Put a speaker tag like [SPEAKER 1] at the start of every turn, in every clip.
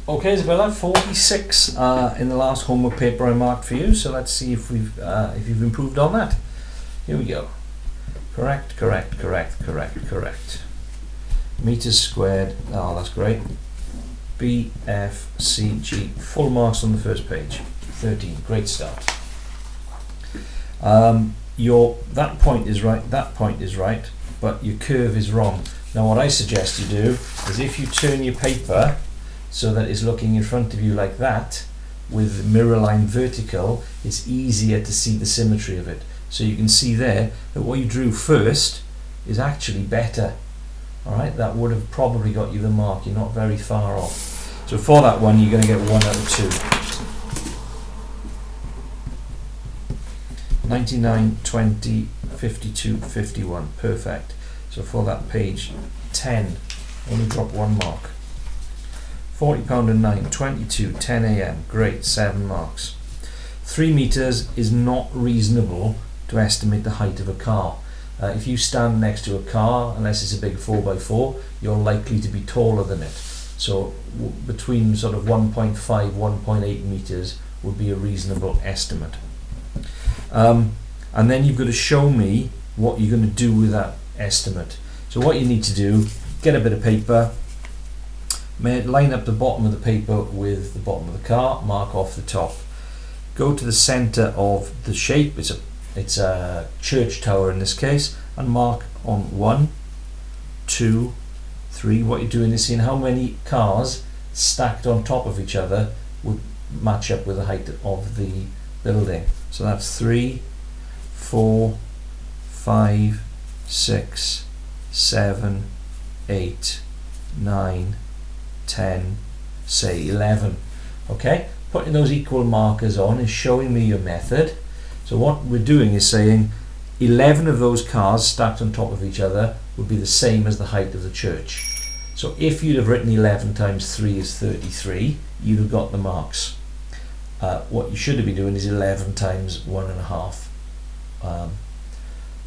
[SPEAKER 1] Okay, Isabella, 46 in the last homework paper I marked for you. So let's see if you've improved on that. Here we go. Correct. Meters squared. Oh, that's great. B, F, C, G. Full marks on the first page. 13. Great start. That point is right. That point is right, but your curve is wrong. Now, what I suggest you do is if you turn your paper so that it's looking in front of you like that, with the mirror line vertical, it's easier to see the symmetry of it. So you can see there that what you drew first is actually better. Alright, that would have probably got you the mark. You're not very far off. So for that one, you're going to get 1 out of 2. 99, 20, 52, 51. Perfect. So for that page, 10. Only drop 1 mark. £40 and 9, 22, 10 a.m. Great, 7 marks. 3 meters is not reasonable to estimate the height of a car. If you stand next to a car, unless it's a big 4x4, you're likely to be taller than it. So between sort of 1.5, 1.8 meters would be a reasonable estimate. And then you've got to show me what you're going to do with that estimate. So what you need to do, get a bit of paper, line up the bottom of the paper with the bottom of the car, mark off the top. Go to the center of the shape, it's a church tower in this case, and mark on 1, 2, 3. What you're doing is seeing how many cars stacked on top of each other would match up with the height of the building. So that's 3, 4, 5, 6, 7, 8, 9, 10, say 11. Okay, putting those equal markers on is showing me your method. So what we're doing is saying 11 of those cars stacked on top of each other would be the same as the height of the church. So if you'd have written 11 times 3 is 33, you'd have got the marks. What you should have been doing is 11 times 1.5.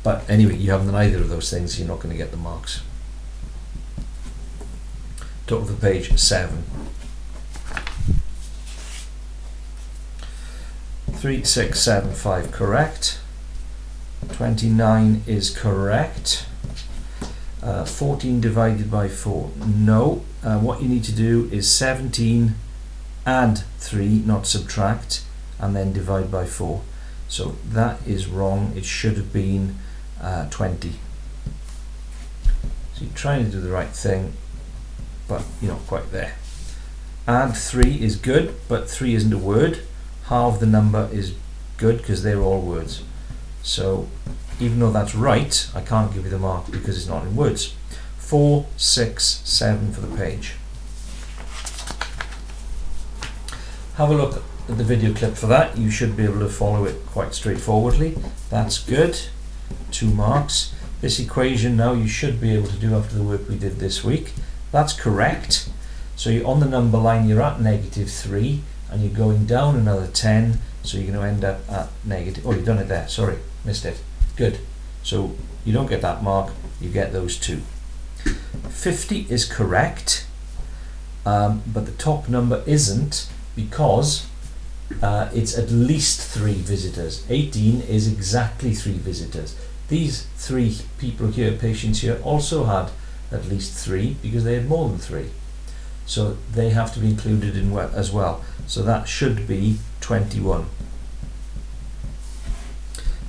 [SPEAKER 1] But anyway, you haven't done either of those things, so you're not going to get the marks. Top of the page, 7. 3, 6, 7, 5, correct. 29 is correct. 14 divided by 4, no. What you need to do is 17 add 3, not subtract, and then divide by 4. So that is wrong. It should have been 20. So you're trying to do the right thing, but you're not quite there. Add 3 is good, but 3 isn't a word. Halve the number is good because they're all words. So even though that's right, I can't give you the mark because it's not in words. 4, 6, 7 for the page. Have a look at the video clip for that. You should be able to follow it quite straightforwardly. That's good. 2 marks. This equation now you should be able to do after the work we did this week. That's correct. So you're on the number line, you're at -3, and you're going down another 10, so you're going to end up at negative. Oh, you've done it there. Sorry, missed it. Good. So you don't get that mark, you get those 2. 50 is correct, but the top number isn't because it's at least 3 visitors. 18 is exactly 3 visitors. These 3 people here, patients here, also had at least 3 because they had more than 3. So they have to be included in as well. So that should be 21.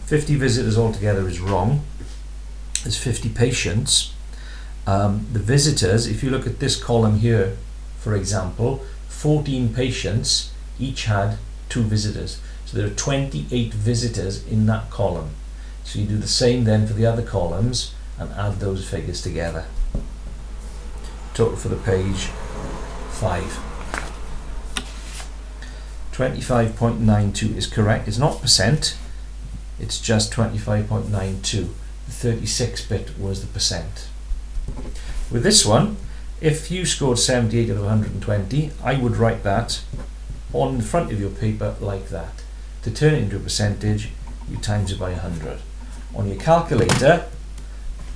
[SPEAKER 1] 50 visitors altogether is wrong. There's 50 patients. The visitors, if you look at this column here, for example, 14 patients each had 2 visitors. So there are 28 visitors in that column. So you do the same then for the other columns and add those figures together. Total for the page, 5. 25.92 is correct. It's not percent, it's just 25.92. The 36 bit was the percent. With this one, if you scored 78 out of 120, I would write that on the front of your paper like that. To turn it into a percentage, you times it by 100. On your calculator,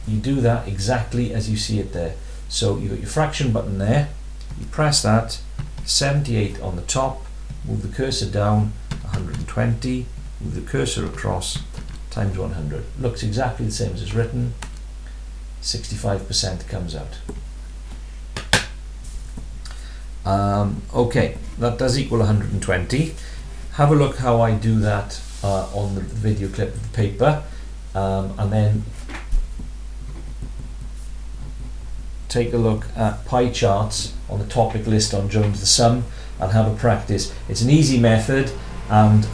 [SPEAKER 1] you do that exactly as you see it there. So you've got your fraction button there, you press that, 78 on the top, move the cursor down, 120, move the cursor across, times 100. Looks exactly the same as it's written. 65% comes out. Okay, that does equal 120. Have a look how I do that on the video clip of the paper, and then take a look at pie charts on the topic list on Jones the Sum and have a practice. It's an easy method, and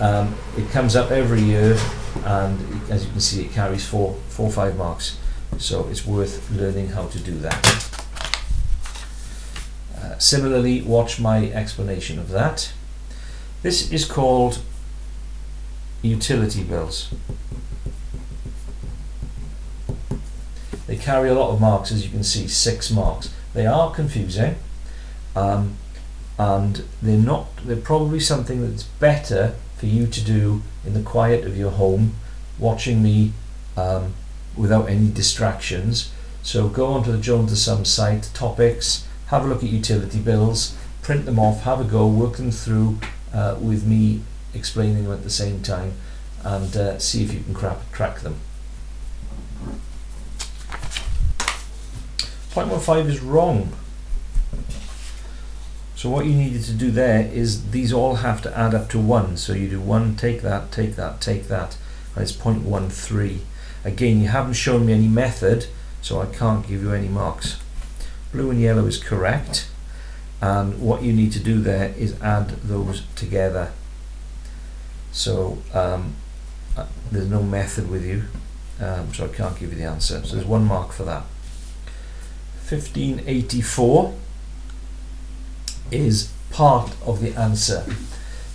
[SPEAKER 1] it comes up every year, and as you can see it carries 4 or 5 marks, so it's worth learning how to do that. Similarly, watch my explanation of that. This is called utility bills. They carry a lot of marks, as you can see, 6 marks. They are confusing, and they're probably something that's better for you to do in the quiet of your home, watching me without any distractions. So go onto the Jones the Sum site, topics, have a look at utility bills, print them off, have a go, work them through with me explaining them at the same time, and see if you can crack them. 0.15 is wrong. So what you needed to do there is these all have to add up to 1. So you do 1, take that, take that, take that, and it's 0.13. Again, you haven't shown me any method, so I can't give you any marks. Blue and yellow is correct, and what you need to do there is add those together. So there's no method with you, so I can't give you the answer. So there's 1 mark for that. 1584 is part of the answer.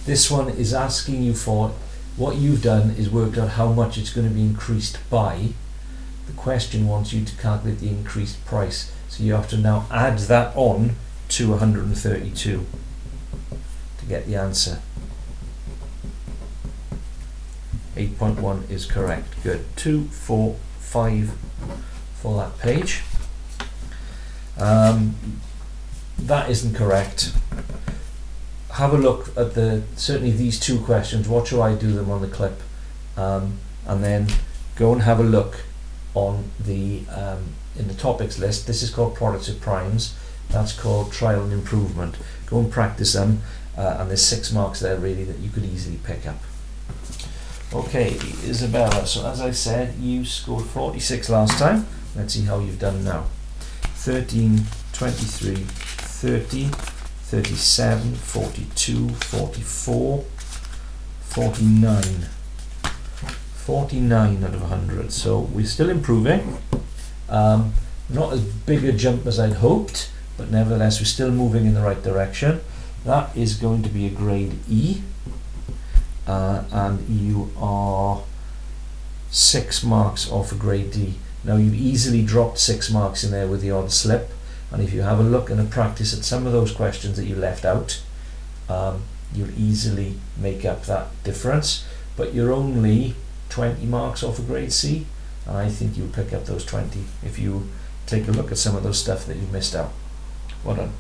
[SPEAKER 1] This one is asking you for, what you've done is worked out how much it's going to be increased by. The question wants you to calculate the increased price, so you have to now add that on to 132 to get the answer. 8.1 is correct. Good. 2, 4, 5 for that page. That isn't correct. Have a look at certainly these 2 questions, watch how I do them on the clip, and then go and have a look on the in the topics list. This is called products of primes, that's called trial and improvement. Go and practice them, and there's 6 marks there really that you could easily pick up. Okay, Isabella, so as I said, you scored 46 last time. Let's see how you've done now. 13, 23, 30, 37, 42, 44, 49. 49 out of 100. So we're still improving. Not as big a jump as I'd hoped, but nevertheless we're still moving in the right direction. That is going to be a grade E, and you are 6 marks off a grade D. Now you've easily dropped 6 marks in there with the odd slip, and if you have a look and a practice at some of those questions that you left out, you'll easily make up that difference. But you're only 20 marks off a grade C, and I think you'll pick up those 20 if you take a look at some of those stuff that you've missed out. Well done.